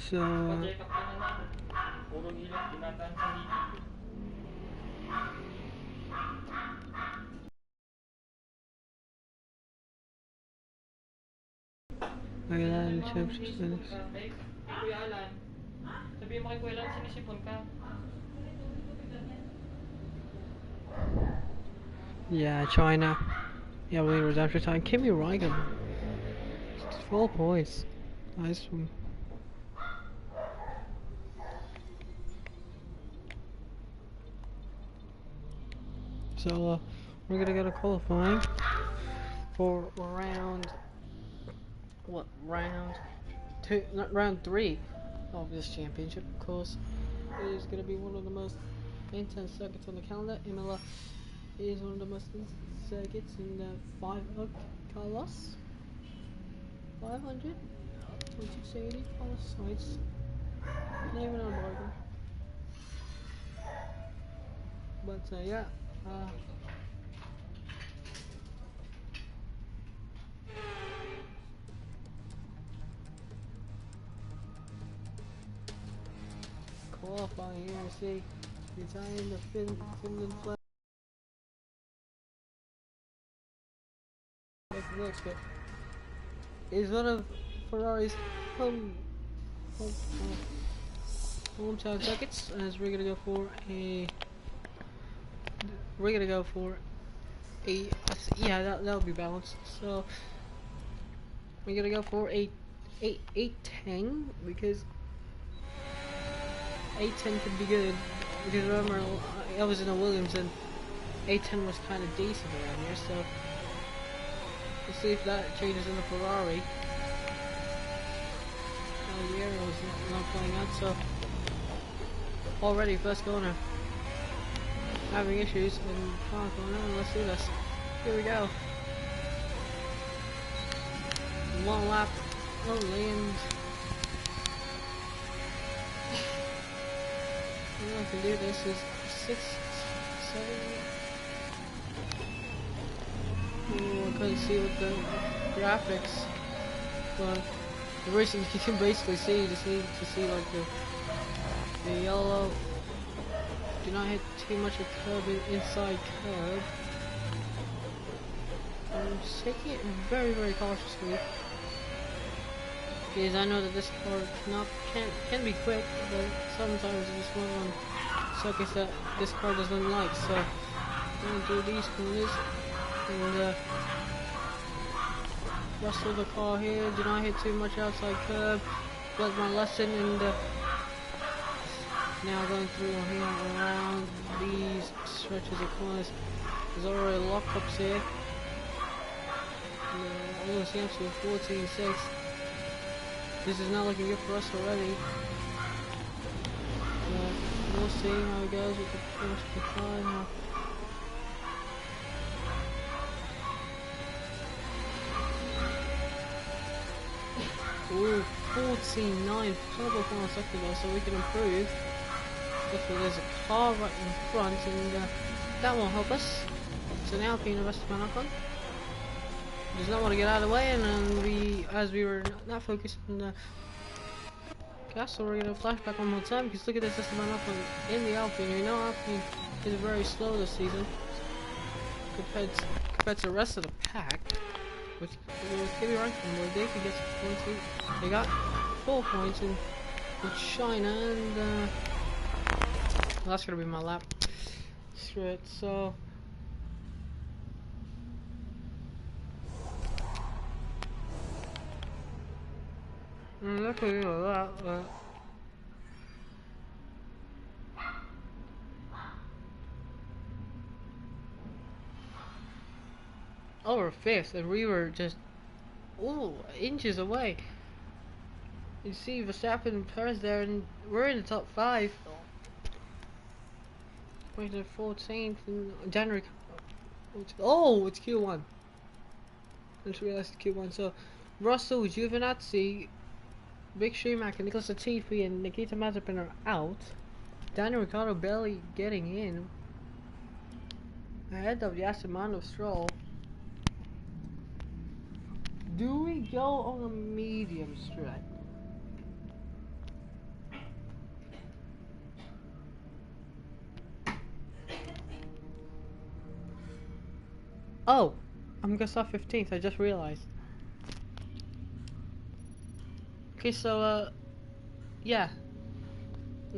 So Ayan, yeah, China. Yeah, winning redemption time. Kimi Räikkönen. 12 points. Nice one. So, we're gonna go to qualifying for round. What? Round 2? Not round 3 of this championship, of course. It is gonna be one of the most intense circuits on the calendar. IMOLA is one of the most intense circuits in the 5 Carlos. 500? 2680 Carlos sites. Not even on bargain. But yeah, qualifying here, see the Italian, the Finland flag. Looks good. Is one of Ferrari's hometown circuits, as we're gonna go for a. Yeah, that'll be balanced. So we're gonna go for a 810 because 810 could be good. Because remember, I was in a Williams and 810 was kind of decent around here. So we'll see if that changes in the Ferrari. The aero is not playing out. So already first corner having issues in final corner. Let's do this. Here we go. One lap only, and all I can do this is 6, 7. I couldn't see with the graphics, but the racing you can basically see like the yellow. Do not hit too much of curb inside curb. I'm just taking it very, very cautiously because I know that this car can be quick, but sometimes it's one of circuits that this car doesn't like. So I'm gonna do these corners and rustle the car here. Do not hit too much outside curb. Learned my lesson, and now going through here around these stretches of corners. There's already lockups here. Almost down to 14.6. This is not looking good for us already. But we'll see how it goes with the finish of the car now. Ooh, 14.9. Terrible final sector there, so we can improve. Definitely there's a car right in front, and that won't help us. So now Alpine Investment Ocon does not want to get out of the way, and as we were not focused on the castle, we're going to flashback one more time, because look at this Esteban Ocon in the Alpine. You know Alpine is very slow this season compared to the rest of the pack. Which Kimi Räikkönen, where they could get points. They got 4 points in China, and well, that's gonna be my lap. Screw it. So I'm not gonna do that, but we're 5th, and we were just inches away. You see Verstappen and Perez there, and we're in the top 5. Wait, the 14th in January. Oh, it's Q1. I just realized it's Q1. So Russell, Giovinazzi, Big Schumacher, Nicholas Latifi, and Nikita Mazepin are out. Daniel Ricciardo barely getting in. Ahead of Yasimano Stroll. Do we go on a medium straight? Oh, I'm gonna start 15th. I just realized. Okay, so yeah,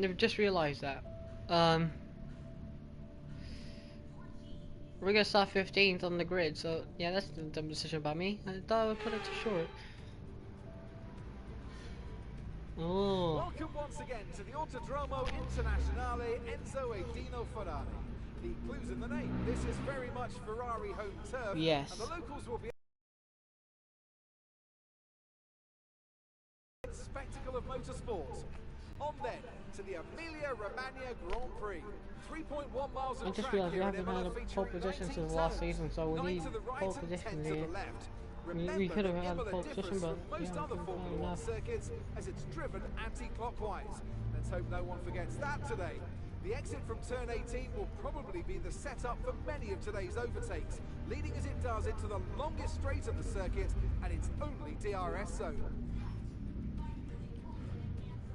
I've just realized that. We're gonna start 15th on the grid. So yeah, that's a dumb decision by me. I thought I would put it too short. Oh. Welcome once again to the Autodromo Internazionale Enzo e Dino Ferrari. The clues in the name. This is very much Ferrari home turf. Yes. And the locals will be a spectacle of motorsport. On then to the Emilia-Romagna Grand Prix. 3.1 miles of I just track realized we here in haven't had Imola, a pole featuring position 19 since last tunnels. season, so we 9 need to the right pole and position 10 to here. the left. We Remember could have that had a Imola pole position, differs but from most yeah, other Formula One circuits as it's driven anti-clockwise. Let's hope no one forgets that today. The exit from turn 18 will probably be the setup for many of today's overtakes, leading as it does into the longest straight of the circuit and its only DRS zone.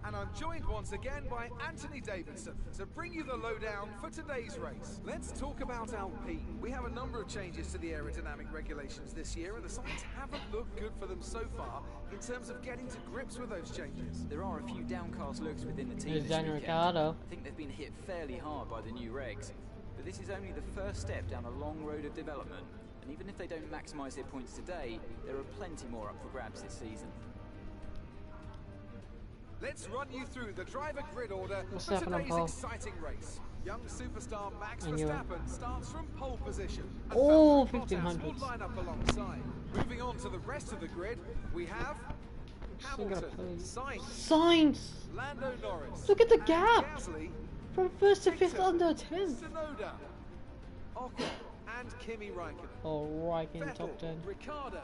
And I'm joined once again by Anthony Davidson to bring you the lowdown for today's race. Let's talk about Alpine. We have a number of changes to the aerodynamic regulations this year, and the signs haven't looked good for them so far in terms of getting to grips with those changes. There are a few downcast looks within the team There's this Daniel weekend. Ricciardo. I think they've been hit fairly hard by the new regs. But this is only the first step down a long road of development, and even if they don't maximise their points today, there are plenty more up for grabs this season. Let's run you through the driver grid order What's for happening, today's Paul? exciting race. Young superstar Max I knew it. Verstappen starts from pole position. And Oh, Valtteri Bottas will 1500s. line up alongside. Moving on to the rest of the grid, we have Hamilton, Sainz, Sainz! Lando Norris. Look at the and gap! Gasly, From 1st to 5th Victor, under 10th. Tsunoda, Ocon, and Kimi Raikkonen. Oh, right in Vettel, top 10. Ricardo,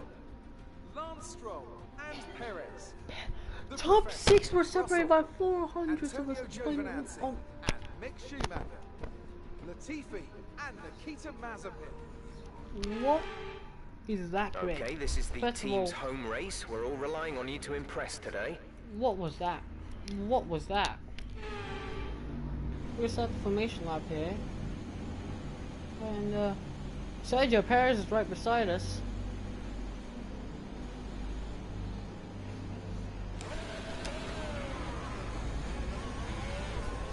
Lance Stroll, and Perez. The Top professor, 6 were separated by Russell, 400 of us. Antonio Giovinazzi, and Mick Schumacher, Latifi, and Nikita Mazepin. What is that grid? Okay, this is the First of team's all, home race. We're all relying on you to impress today. what was that? What was that? We're at the formation lap here. And Sergio Perez is right beside us.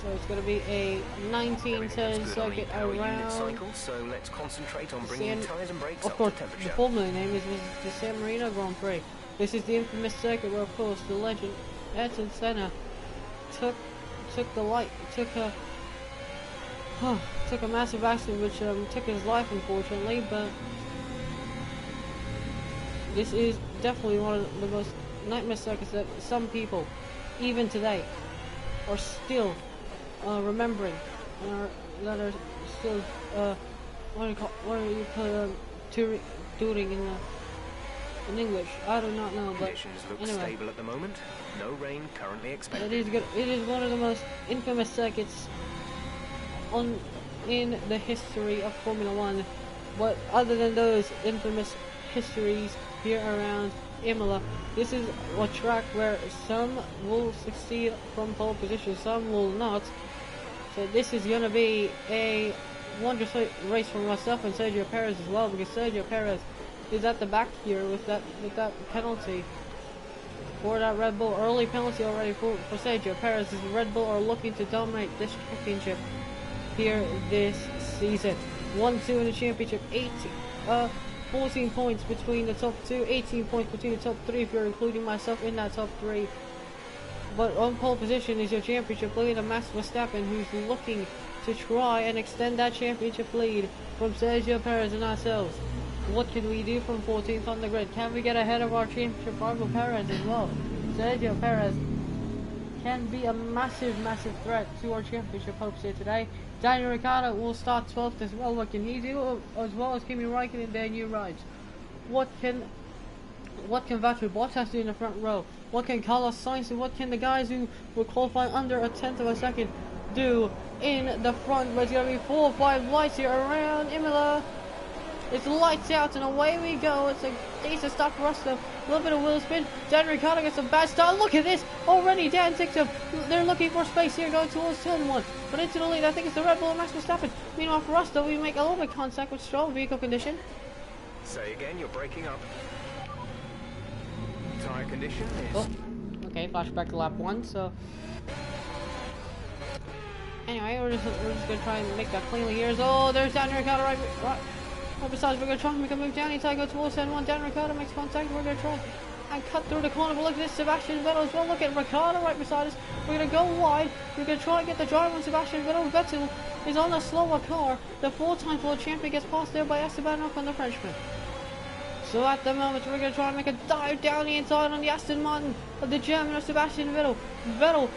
So it's going to be a 19-turn circuit around. Cycle, so let's concentrate on bringing tyres and brakes Of up course, to the temperature. former name is the San Marino Grand Prix. This is the infamous circuit where, of course, the legend Ayrton Senna took a massive accident which took his life, unfortunately. But this is definitely one of the most nightmare circuits that some people, even today, are still remembering, that are still touring in English. I do not know, but Conditions look anyway, stable at the moment. No rain currently expected. it is good. It is one of the most infamous circuits in the history of Formula One. But other than those infamous histories here around Imola, this is a track where some will succeed from pole position, some will not. So this is going to be a wondrous race for myself and Sergio Perez as well, because Sergio Perez is at the back here with that penalty for that Red Bull. Early penalty already for Sergio Perez, as the Red Bull are looking to dominate this championship here this season. 1-2 in the championship, 14 points between the top 2, 18 points between the top 3 if you're including myself in that top 3. But on pole position is your championship leader, Max Verstappen, who's looking to try and extend that championship lead from Sergio Perez and ourselves. What can we do from 14th on the grid? Can we get ahead of our championship rival Perez as well? Sergio Perez can be a massive threat to our championship hopes here today. Daniel Ricciardo will start 12th as well. What can he do, as well as Kimi Raikkonen in their new rides? What can Valtteri Bottas do in the front row? What can Carlos Sainz do? What can the guys who were qualifying under a tenth of a second do in the front? But it's going to be 4 or 5 lights here around Imola. It's lights out and away we go. It's a decent start for us though. A little bit of wheel spin. Dan Ricciardo gets a bad start. Look at this. Already Dan takes up. They're looking for space here going towards turn 1. But into the lead, I think it's the Red Bull and Max Verstappen. Meanwhile for us though, we make a little bit of contact with Stroll vehicle condition. Say again, you're breaking up. Tire condition is... Oh, okay, flashback to lap 1, so... Anyway, we're just gonna try and make that cleanly here. Oh, there's Daniel Ricciardo right. Oh, besides, we're gonna try and make a move down inside, go towards N1. Daniel Ricciardo makes contact. We're gonna try and cut through the corner. But look at this, Sebastian Vettel as well. Look at Ricciardo right beside us. We're gonna go wide. We're gonna try and get the drive on Sebastian Vettel. Vettel is on a slower car. The 4-time world champion gets passed there by Esteban Ocon, the Frenchman. So at the moment, we're going to try and make a dive down the inside on the Aston Martin of the German of Sebastian Vettel. Vettel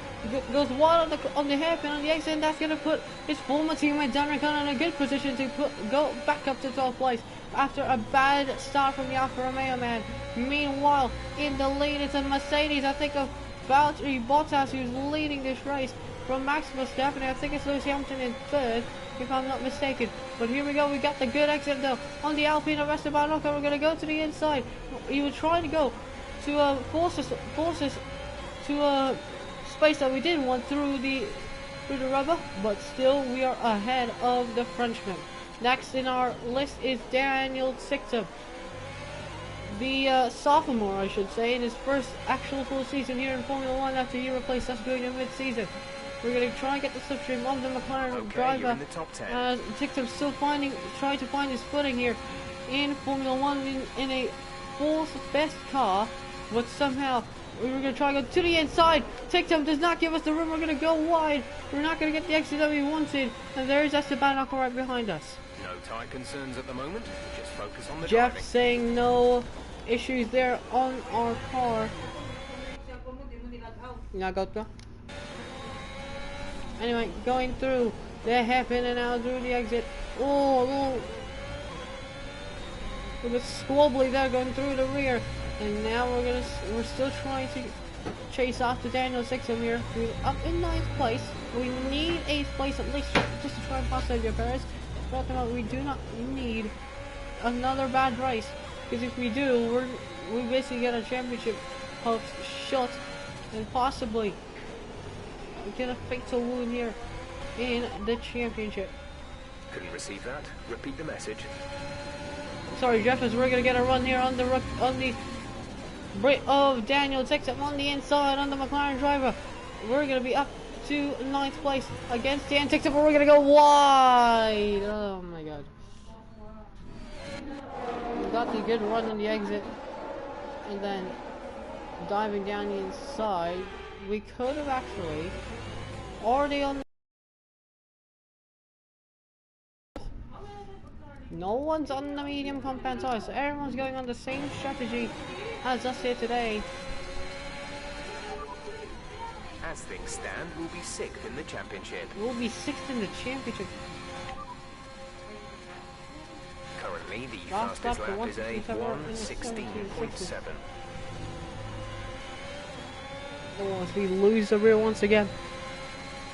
goes wide on the hairpin on the exit, and that's going to put his former teammate Daniel Ricciardo in a good position to go back up to 12th place after a bad start from the Alfa Romeo man. Meanwhile, in the lead, it's a Mercedes, I think, of Valtteri Bottas, who's leading this race from Max Verstappen. I think it's Lewis Hamilton in third, if I'm not mistaken. But here we go, we got the good exit though on the Alpine of Esteban Ocon. We're going to go to the inside. He was trying to go to force us to a space that we didn't want through the rubber, but still we are ahead of the Frenchman. Next in our list is Daniel Ricciardo, the sophomore, I should say, in his first actual full season here in Formula 1 after he replaced us during the mid-season. We're going to try and get the slipstream of the McLaren driver. Ricciardo still trying to find his footing here in Formula 1 in a fourth best car, but somehow we're going to try and go to the inside. Ricciardo does not give us the room. We're going to go wide. We're not going to get the exit that we wanted, and there's Esteban Ocon right behind us. No tyre concerns at the moment. Just focus on the Jeff driving. saying no issues there on our car. Anyway, going through the hairpin and now through the exit. Oh, a bit squabbly there, going through the rear, and now we're still trying to chase after Daniel Ricciardo here. We're up in 9th place. We need 8th place at least just to try and pass Sergio Perez. But at the moment, we do not need another bad race, because if we do, we basically get a championship hopes shot and possibly get a fatal wound here in the championship. Couldn't receive that. Repeat the message. Sorry, Jeff, as we're gonna get a run here on the Brit of Daniel Ricciardo on the inside on the McLaren driver. We're gonna be up to 9th place against Dan Ricciardo, but we're gonna go wide. Oh my god. We got the good run on the exit, and then diving down the inside. We could have actually already on. No one's on the medium compound tire, so everyone's going on the same strategy as us here today. As things stand, we'll be 6th in the championship. We'll be 6th in the championship. Currently, the Last fastest lap, lap is a 1:16.7. 1:16.7. Oh, as we lose the rear once again.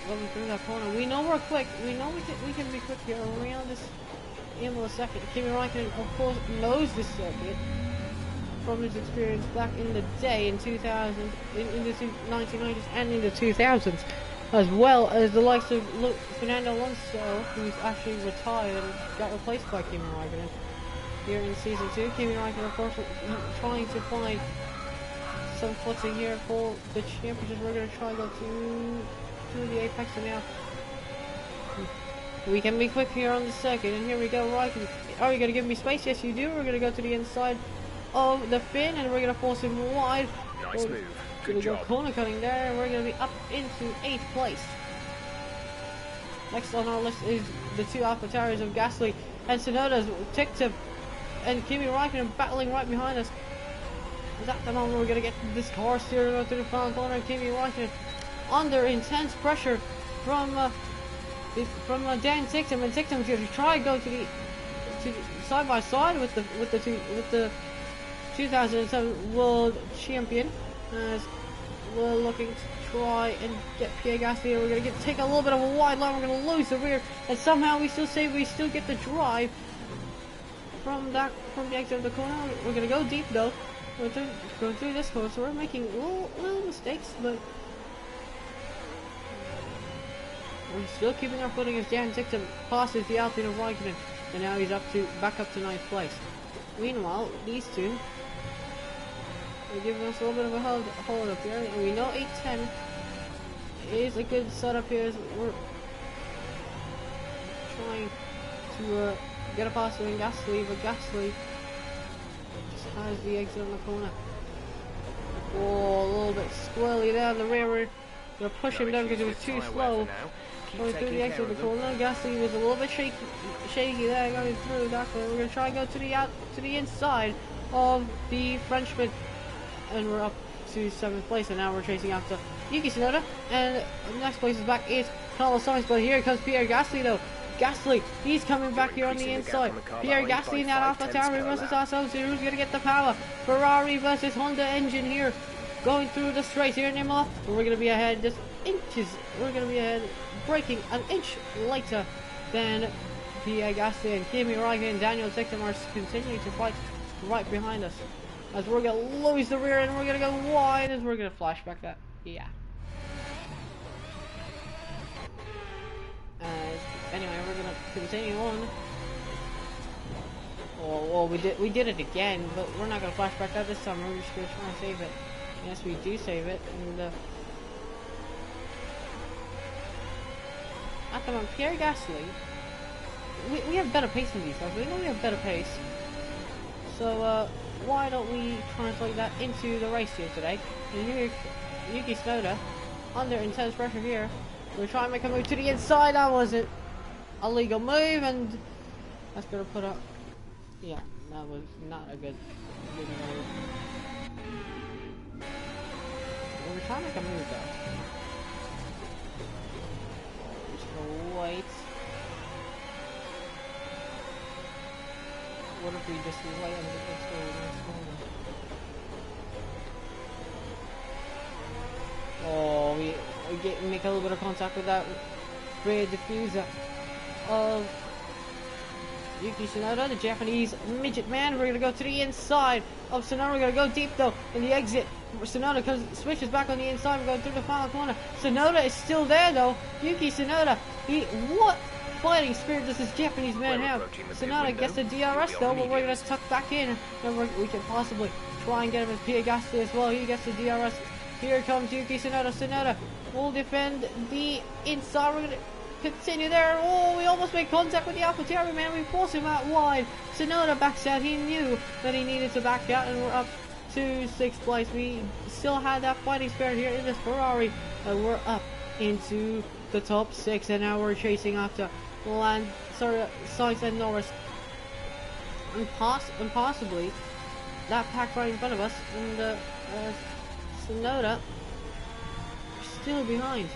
Going through that corner. We know we're quick. We know we can be quick here. We're on this IMOLA second. Kimi Raikkonen, of course, knows this circuit from his experience back in the day in 2000, in the 1990s and in the 2000s, as well as the likes of Fernando Alonso, who's actually retired and got replaced by Kimi Raikkonen here in season 2. Kimi Raikkonen, of course, trying to find some footing here for the championship. We're going to try and go to the apex now. We can be quick here on the circuit, and here we go. Raikkonen, are you going to give me space? Yes, you do. We're going to go to the inside of the fin, and we're going to force him wide. Nice move. Good job. Corner cutting there, and we're going to be up into 8th place. Next on our list is the two AlphaTauris of Gasly and Tsunoda's Ricciardo and Kimi Raikkonen battling right behind us. At the moment, we're going to get this car steering out to the front corner, and Kimi Raikkonen under intense pressure from Dan Ricciardo, and Ricciardo's going to try and go to the side by side with the 2007 world champion, as we're looking to try and get Pierre Gasly here. We're going to take a little bit of a wide line. We're going to lose the rear, and somehow we still get the drive from the exit of the corner. We're going to go deep though. We're going through this corner, so we're making little mistakes, but we're still keeping our footing as Dan Ricciardo passes the Alpine of Raikkonen, and now he's back up to 9th place. Meanwhile, these two are giving us a little bit of a hold up here, and we know 810 is a good setup here. As we're trying to get a pass in Gasly, but Gasly just has the exit on the corner. Oh, a little bit squirrely there in the rear. They're pushing down because it was too slow. Going through the exit of the corner. Gasly was a little bit shaky there, going through that corner. We're going to try and go to the inside of the Frenchman, and we're up to 7th place. And now we're chasing after Yuki Tsunoda, and the next place is back is Carlos Sainz. But here comes Pierre Gasly though. Gasly, he's coming back here on the inside. Pierre Gasly now AlphaTauri versus ourselves here. Who's going to get the power? Ferrari versus Honda engine here. Going through the straight here in IMOLA. We're going to be ahead just inches. We're going to be ahead, braking an inch later than Pierre Gasly, and Kimi Räikkönen and Daniel Ricciardo are continuing to fight right behind us. As we're going to lose the rear and we're going to go wide as we're going to flash back that. Yeah. Anyway, we're gonna continue on. Oh, well, we did it again, but we're not gonna flash back that this time. We're just gonna try and save it. Yes, we do save it, and at the moment, Pierre Gasly, we have better pace than these guys. We know we have better pace. So why don't we translate that into the race here today? And Yuki Tsunoda under intense pressure here. We're trying to make a move to the inside. That wasn't a legal move, and that's gonna put up. Yeah, that was not a good move. We're trying to make a move though. Just gonna wait. What if we just wait on the next corner? Oh, we make a little bit of contact with that rear diffuser of Yuki Tsunoda, the Japanese midget man. We're gonna go to the inside of Tsunoda. We're gonna go deep though in the exit. Tsunoda switches back on the inside. We're going through the final corner. Tsunoda is still there though. Yuki Tsunoda, what fighting spirit does this Japanese man have? Tsunoda gets the DRS though, but we're gonna tuck back in, and we can possibly try and get him as Pierre Gasly as well. He gets the DRS. Here comes Yuki Tsunoda. Tsunoda will defend the inside. We're going to continue there. Oh, we almost made contact with the AlphaTauri man. We forced him out wide. Tsunoda backs out. He knew that he needed to back out, and we're up to 6th place. We still had that fighting spirit here in this Ferrari, and we're up into the top 6, and now we're chasing after Sainz and Norris. And possibly that pack right in front of us, and Tsunoda still behind.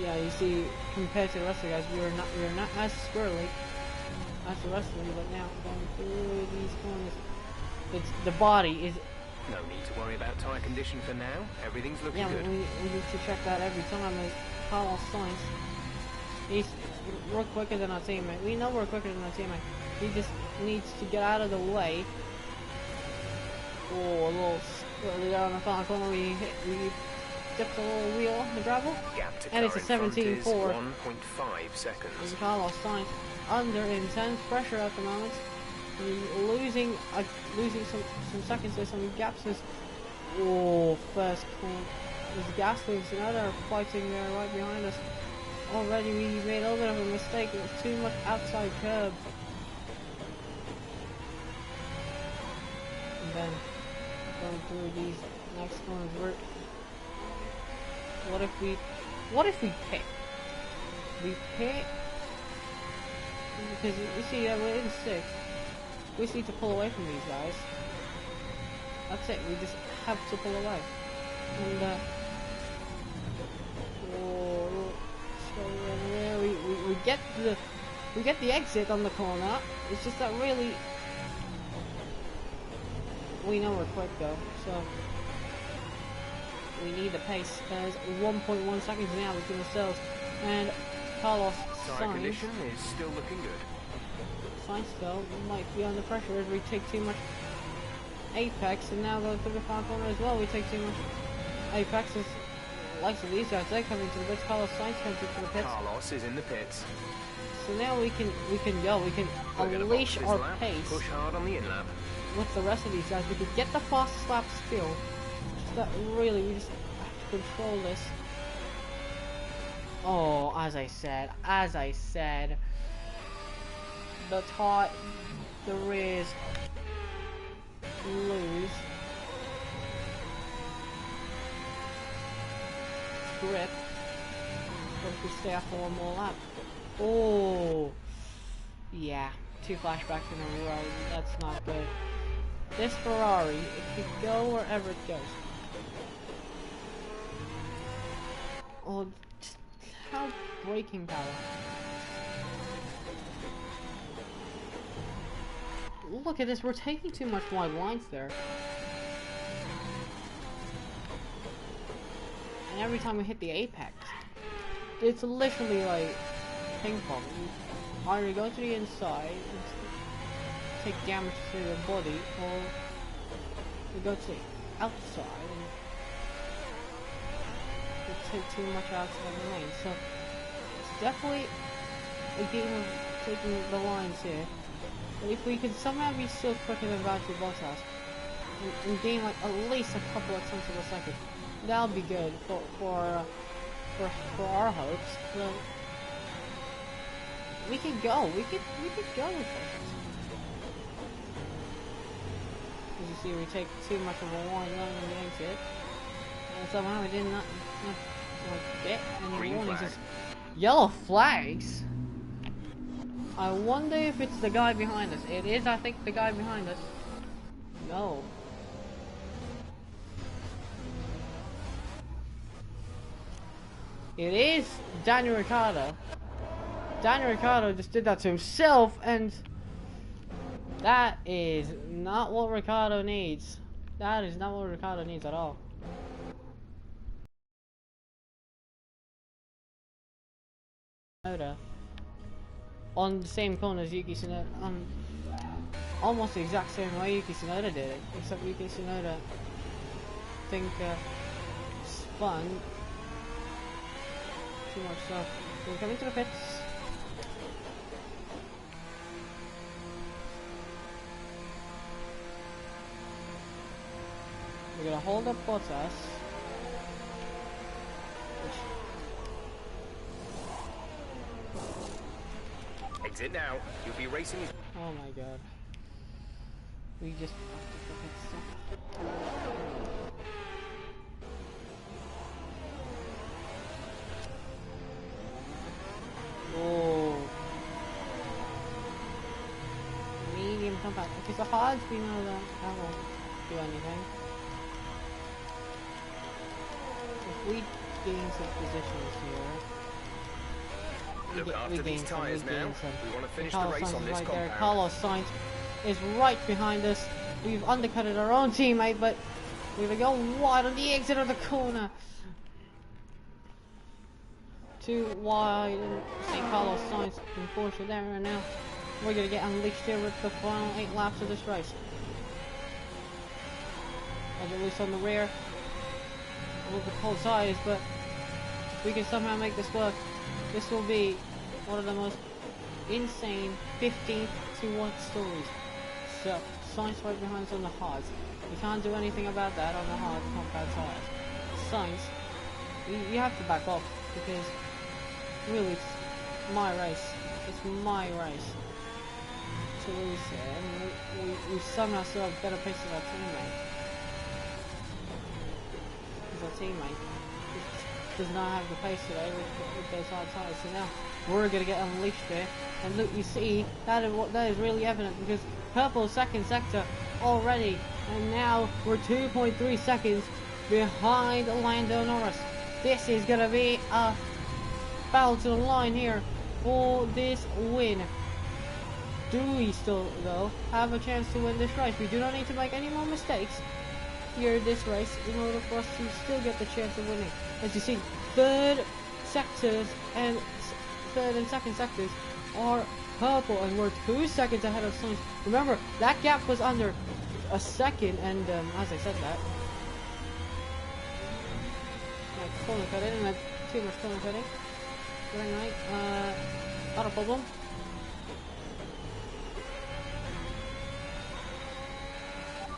Yeah, you see, compared to the rest of the guys, we are not as squirrely as the rest of them, but now going through these corners, the body is. No need to worry about tyre condition for now. Everything's looking good. Yeah, we need to check that every time. Carlos Sainz, he's we're quicker than our teammate. We know we're quicker than our teammate. He just needs to get out of the way. Oh, a little squirrely there on the final corner. We dipped a little wheel off the gravel. And it's a 17.4. 1.5 seconds. And Carlos Sainz under intense pressure at the moment. He's losing some seconds there, some gaps. Oh, first corner. There's Gasly and Tsunoda fighting there right behind us. Already we made a little bit of a mistake. It was too much outside curb. And then going through these next corners, what if we pick? We pick because you see that we're in 6th. We just need to pull away from these guys. That's it. We just have to pull away. And we get the exit on the corner. It's just that really we know we're quick though, so we need the pace. There's 1.1 seconds now between ourselves and Carlos Sainz. Condition is still looking good. Sainz though might be under pressure as we take too much apex, and now go through the final corner as well. We take too much apex as likes of these guys, they're coming to the pits. Carlos Sainz comes into the pits. Carlos is in the pits. So now we can go. We can unleash our pace. Push hard on the in-lap. With the rest of these guys, we can get the fastest lap still. Just that really, we just have to control this. Oh, as I said, the rears lose grip, but if we stay after one more lap. Oh, yeah, 2 flashbacks in a row. That's not good. This Ferrari, it could go wherever it goes. Oh, just how braking power. Look at this, we're taking too much wide lines there. And every time we hit the apex, it's literally like ping pong. You either go to the inside and take damage to your body, or you go to the outside and you take too much outside the lane. So it's definitely a game of taking the lines here. But if we could somehow be still quicker than Valtteri Bottas and gain like at least a couple of tenths of a second, that would be good for our hopes. But we could go. We could go with Bottas. As you see, we take too much of a wide line on the exit, and somehow we did not like get any warnings. Just yellow flags. I wonder if it's the guy behind us. It is, I think, the guy behind us. No. It is Daniel Ricciardo. Daniel Ricciardo just did that to himself, and that is not what Ricciardo needs. That is not what Ricciardo needs at all. On the same corner as Yuki Tsunoda, almost the exact same way Yuki Tsunoda did it, except Yuki Tsunoda, I think, spun too much. So we're coming to the pits. We're gonna hold up Bottas. Exit now. You'll be racing. Oh my god. We just have to oh. Medium compact. Okay, so hards we know that won't do anything. If we gain some positions here. Look after these tyres now. We want to finish the race on this right compound. There. Carlos Sainz is right behind us. We've undercutted our own teammate, but we're gonna go wide on the exit of the corner. Too wide, and St. Carlos Sainz unfortunately there, and now we're gonna get unleashed here with the final 8 laps of this race. I'll get loose on the rear. A little bit cold tires, but we can somehow make this work. This will be one of the most insane 15th to 1 stories. So, Sainz right behind us on the hards. We can't do anything about that on the hard compact tires. Sainz, you have to back off, because really it's my race. It's my race to lose here, and we somehow still have better pace than our teammate. Because our teammate does not have the pace today with those hard tires. So now we're gonna get unleashed there, and look, you see that is really evident, because purple second sector already, and now we're 2.3 seconds behind Lando Norris. This is gonna be a battle to the line here for this win. Do we still though have a chance to win this race? We do not need to make any more mistakes here in this race in order for us to still get the chance of winning. As you see, third and second sectors are purple, and we're 2 seconds ahead of Sainz. Remember, that gap was under a second, and as I said that, like corner cutting and too much corner cutting. Going right, not a problem.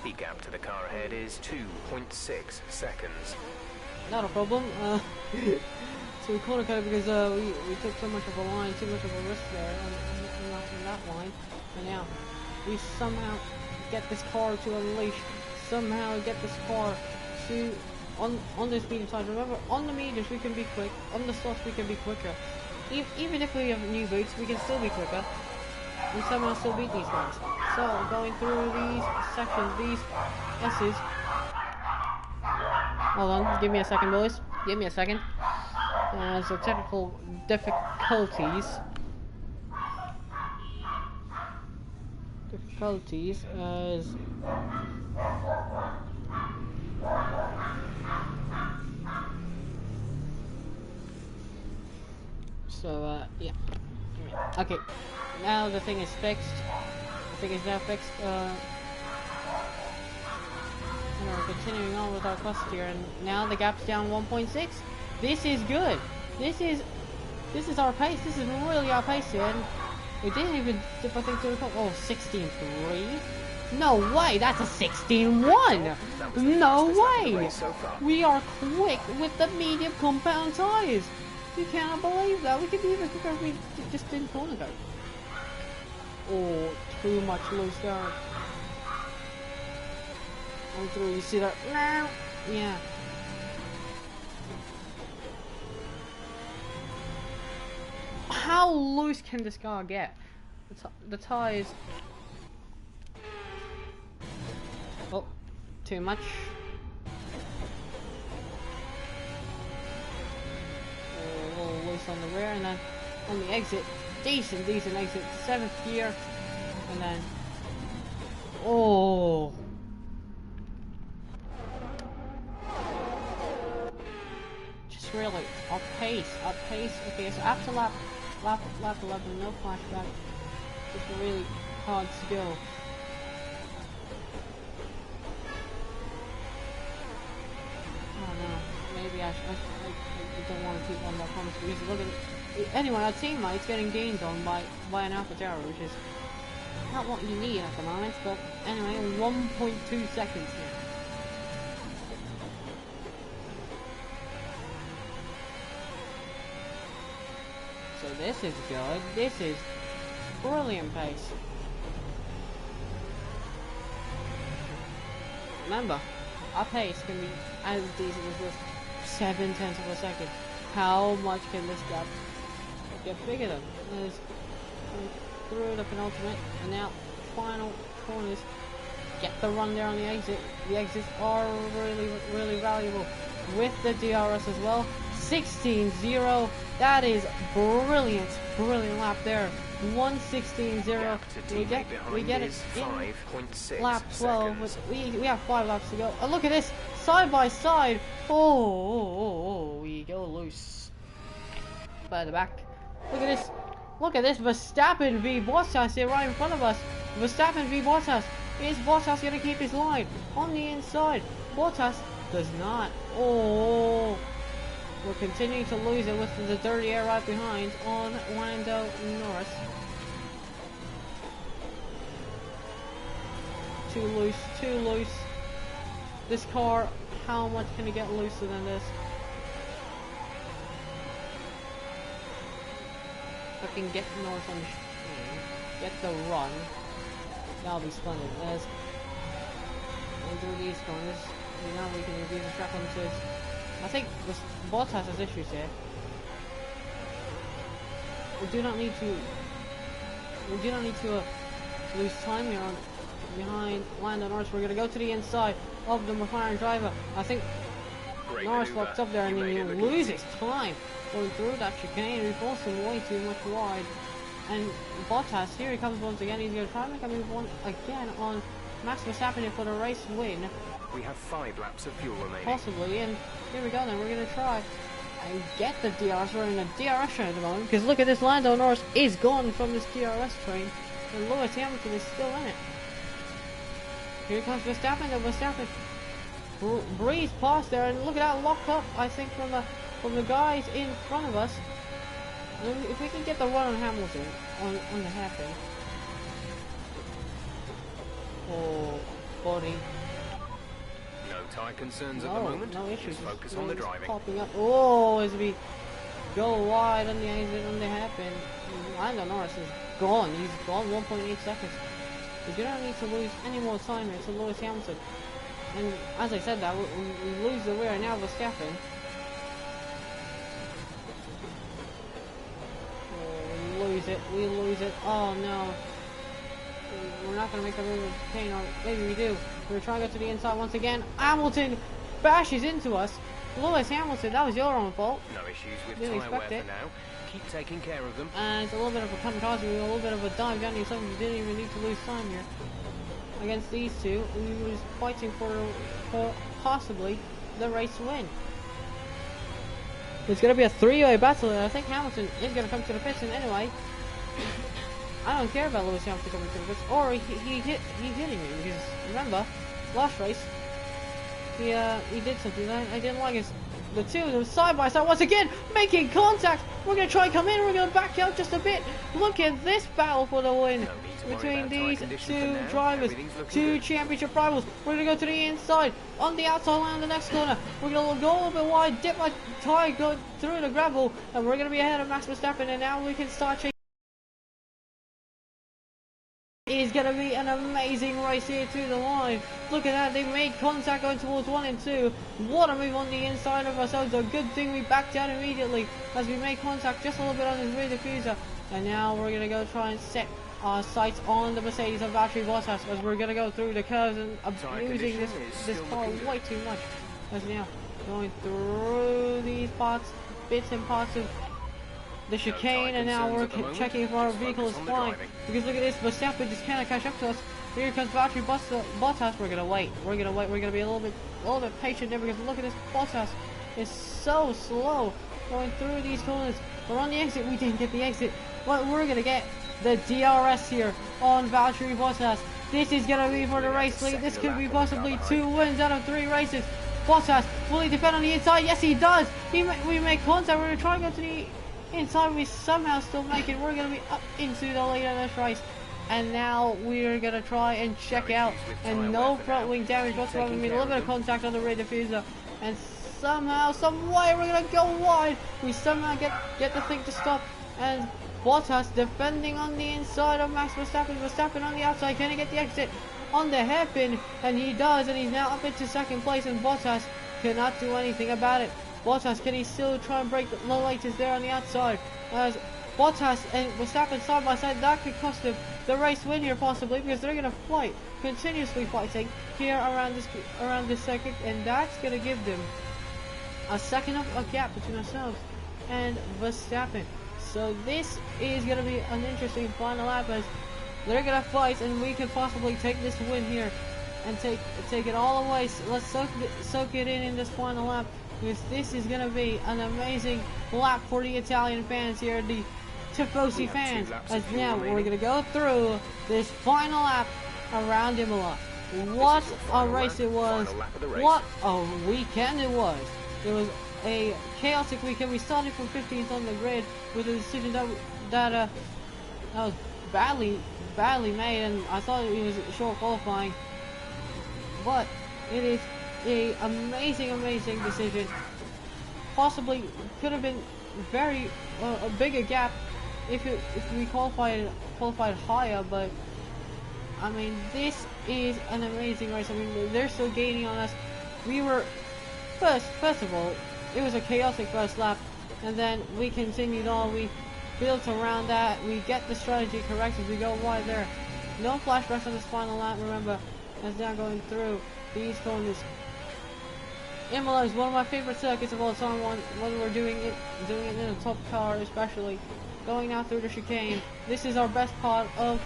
The gap to the car ahead is 2.6 seconds. Not a problem. So we corner cut it because we took so much of a line, too much of a risk there on that line. And now we somehow get this car to unleash. Somehow get this car to on this medium side. Remember, on the mediums we can be quick. On the softs we can be quicker. Even if we have new boots, we can still be quicker. We somehow still beat these guys. So going through these sections, these S's. Hold on, give me a second, boys. Give me a second. So technical difficulties. As so yeah. Okay. Now the thing is fixed. The thing is now fixed. And we're continuing on with our quest here, and now the gap's down 1.6. This is good. This is our pace. This is really our pace here. And we didn't even dip, I think, to the top. Oh, 16.3. No way. That's a 16.1. No way. We are quick with the medium compound tires. You cannot believe that. We could be even quicker if we just didn't corner go. Oh, too much loose there. On through, you see that? Yeah. How loose can this car get? The tires. Oh, too much. A little loose on the rear, and then on the exit, decent exit, 7th gear, and then oh. Really, our pace. Okay, so after lap 11, no flashback. Just a really hard skill. Oh no, maybe I don't want to keep on that promise because look at anyway, our teammate's getting gained on by an AORR, which is not what you need at the moment. But anyway, 1.2 seconds here. So this is good. This is brilliant pace. Remember, our pace can be as decent as this 0.7 of a second. How much can this gap get bigger than? There's through the penultimate, and now final corners. Get the run there on the exit. The exits are really valuable with the DRS as well. 16.0. That is brilliant lap there. 1:16.0. We get it in lap 12. We have 5 laps to go. Oh, look at this, side by side. Oh, we go loose. By the back. Look at this. Look at this. Verstappen v Bottas here right in front of us. Verstappen v Bottas. Is Bottas going to keep his line on the inside? Bottas does not. Oh. We're continuing to lose it with the dirty air right behind on Lando Norris. Too loose. This car, how much can it get looser than this? If I can get Norris on the get the run, that'll be splendid. As and through these corners, now we can review the track limits. I think Bottas has issues here. We do not need to lose time here on behind Lando Norris. We're gonna go to the inside of the McLaren driver. I think Norris locks up there and then he loses time going through that chicane. We forced him way too much wide. And Bottas, here he comes once again. He's gonna try and make a move on again on Max Verstappen for the race win. We have 5 laps of fuel remaining. Possibly, and here we go then, we're going to try and get the DRS. We're in a DRS train at the moment, because look at this, Lando Norris is gone from this DRS train, and Lewis Hamilton is still in it. Here comes Verstappen, and Verstappen breeze past there, and look at that lock up, I think, from the guys in front of us. If we can get the run on Hamilton on the hairpin. Oh, buddy. No tire concerns at the moment. No issues. Just focus on the driving. Popping up. Oh, as we go wide on the exit on the hairpin. Lando Norris is gone. He's gone 1.8 seconds. We do not need to lose any more time here to Lewis Hamilton. And as I said that, we lose the rear now with Verstappen. Oh, we lose it. Oh no. We're not going to make the move of pain, or maybe we do. We're trying to go to the inside once again. Hamilton bashes into us. Lewis Hamilton, that was your own fault. No issues with Didn't tyre wear expect for now. Keep taking care of them. And it's a little bit of a kamikaze, a little bit of a dive down the inside. We didn't even need to lose time here against these two. We was fighting for possibly the race win. It's going to be a three-way battle, and I think Hamilton is going to come to the pits. And anyway, I don't care about Lewis Hamilton coming to the pits, or he's hitting me, because remember, last race he did something that I didn't like. Is the two of them side by side once again making contact. We're going to try and come in. We're going to back out just a bit. Look at this battle for the win between these two drivers, two championship rivals. We're going to go to the inside, on the outside line of the next corner. We're going to go a little bit wide, dip my tire, go through the gravel, and we're going to be ahead of Max Verstappen. And now we can start chasing. It's going to be an amazing race here to the line. Look at that, they made contact going towards 1 and 2. What a move on the inside of ourselves. A good thing we backed out immediately as we made contact just a little bit on his rear diffuser. And now we're going to go try and set our sights on the Mercedes of Valtteri Bottas, as we're going to go through the curves and abusing this car way too much. As now going through these bits and parts of the chicane, and now we're checking if our vehicle is flying, because look at this, Verstappen just cannot catch up to us. Here comes Valtteri Bottas. We're gonna wait. We're gonna be a little bit patient there, because look at this, Bottas is so slow going through these corners. We're on the exit. We didn't get the exit, but we're gonna get the DRS here on Valtteri Bottas. This is gonna be for the race lead. This could be possibly 2 wins out of 3 races. Bottas, will he defend on the inside? Yes, he does. We make contact. We're gonna try and go to the inside. We somehow still make it. We're going to be up into the lead of this race. And now we're going to try and check out. And no front wing damage whatsoever. I mean, a little bit of contact on the rear diffuser. And somehow, some way, we're going to go wide. We somehow get the thing to stop. And Bottas defending on the inside of Max Verstappen. Verstappen on the outside. Can he get the exit on the hairpin? And he does. And he's now up into second place. And Bottas cannot do anything about it. Bottas, can he still try and break the latest there on the outside? As Bottas and Verstappen side by side, that could cost them the race win here possibly, because they're going to fight, continuously fighting here around this circuit, and that's going to give them a second of a gap between ourselves and Verstappen. So this is going to be an interesting final lap, as they're going to fight, and we could possibly take this win here and take it all away. So let's soak it in this final lap, because this is going to be an amazing lap for the Italian fans here, the Tifosi fans, as now we're going to go through this final lap around Imola. What a race it was. What a weekend it was. It was a chaotic weekend. We started from 15th on the grid with a decision that was badly made, and I thought it was short qualifying. But it is a amazing decision. Possibly could have been a bigger gap if we qualified higher, but I mean, this is an amazing race. I mean, they're still gaining on us. We were first of all, it was a chaotic first lap, and then we continued on. We built around that. We get the strategy correct as we go wide there. No flashbacks on this final lap. Remember, as now going through these corners. Imola is one of my favorite circuits of all time when we're doing it in a top car, especially going now through the chicane. This is our best part of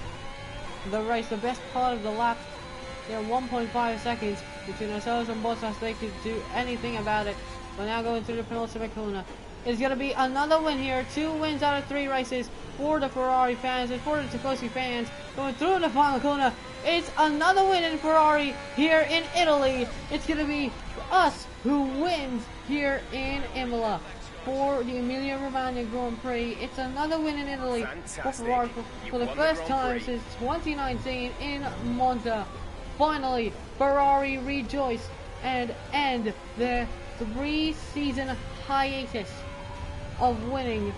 the race, the best part of the lap. There are 1.5 seconds between ourselves and Bottas. They could do anything about it. But now going through the penultimate corner. It's going to be another win here. 2 wins out of 3 races for the Ferrari fans and for the Tifosi fans. Going through the final corner. It's another win in Ferrari here in Italy. It's going to be us who wins here in Imola for the Emilia-Romagna Grand Prix. It's another win in Italy for Ferrari for the first time since 2019 in Monza. Finally, Ferrari rejoice and end their 3-season hiatus of winning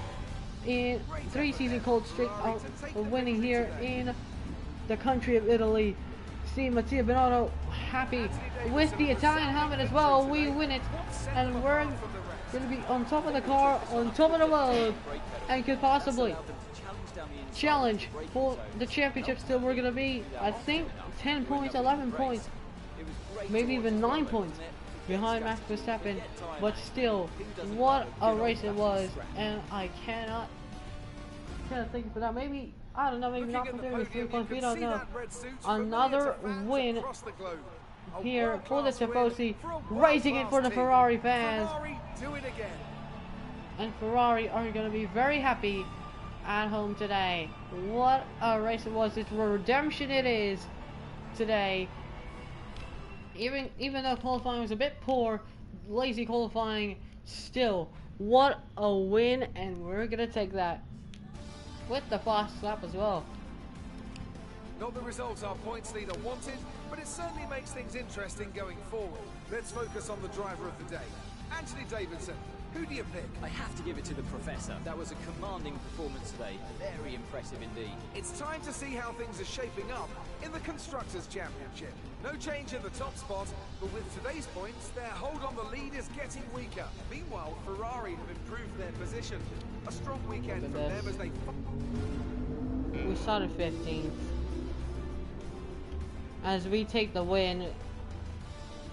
in 3-season cold streak of winning here in the country of Italy. See Mattia Binotto happy with the Italian helmet as well. We win it, and we're going to be on top of the car, on top of the world, and could possibly challenge for the championship. Still, we're going to be, I think, 10 points, 11 points, maybe even 9 points behind Max Verstappen. But still, what a race it was, and I cannot thank you for that. Maybe, I don't know, maybe not for 3 points, we don't know. Another win here for the Tifosi, raising it for the Ferrari fans. And Ferrari are going to be very happy at home today. What a race it was. It's redemption it is today. Even though qualifying was a bit poor, lazy qualifying, still, what a win, and we're going to take that with the fast lap as well. Not the results our points leader wanted, but it certainly makes things interesting going forward. Let's focus on the driver of the day. Anthony Davidson, who do you pick? I have to give it to the Professor. That was a commanding performance today. Very impressive indeed. It's time to see how things are shaping up in the Constructors' Championship. No change in the top spot, but with today's points, their hold on the lead is getting weaker. Meanwhile, Ferrari have improved their position. A strong weekend from them as they... We started 15th. As we take the win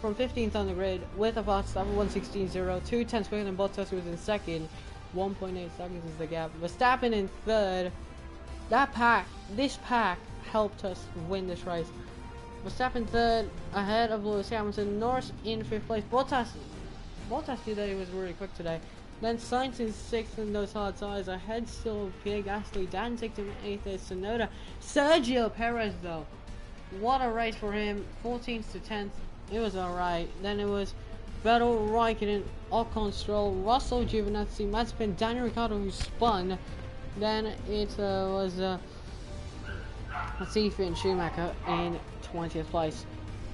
from 15th on the grid with a fast stop of 1:16.0, 2 tenths quicker than Bottas, who was in second. 1.8 seconds is the gap. Verstappen in third. This pack helped us win this race. Verstappen third, ahead of Lewis Hamilton. Norris in 5th place. Bottas today was really quick today. Then Sainz in 6th in those hard tires. Ahead still Pierre Gasly. Dan 6th in 8th is Tsunoda. Sergio Perez though, what a race for him. 14th to 10th. It was alright. Then it was Vettel, Raikkonen, Ocon, Stroll, Russell, Giovinazzi, Mazepin, Daniel Ricciardo, who spun. Then it was Latifi and Schumacher in 20th place.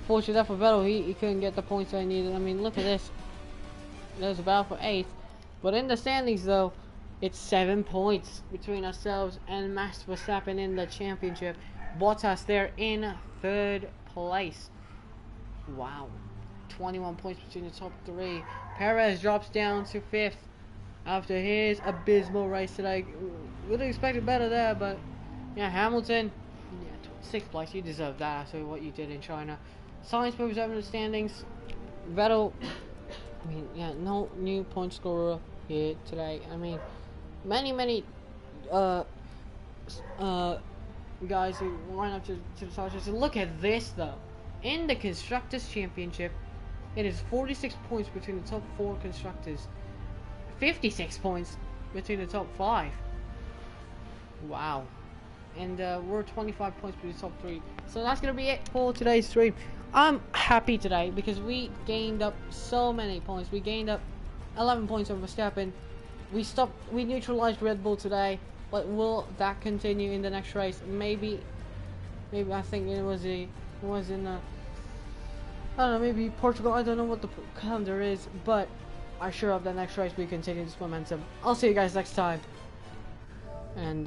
Fortunately for Vettel, he couldn't get the points that he needed. I mean, look at this. There's a battle for 8th. But in the standings, though, it's 7 points between ourselves and Max Verstappen in the championship. Bottas there in 3rd place. Wow. 21 points between the top 3. Perez drops down to 5th after his abysmal race today. Would have expected better there, but yeah, Hamilton, 6th place. You deserve that after what you did in China. Sainz moves over in the standings. Vettel, I mean, yeah, no new point scorer here today. I mean, many guys who line up to the top. Just look at this though. In the Constructors' Championship, it is 46 points between the top 4 constructors. 56 points between the top 5. Wow. And we're 25 points between the top 3. So that's going to be it for today's stream. I'm happy today because we gained up so many points. We gained up 11 points over Verstappen. We neutralized Red Bull today. But will that continue in the next race? Maybe I think it was in I don't know, maybe Portugal. I don't know what the calendar is, but I sure hope that next race we continue this momentum. I'll see you guys next time. And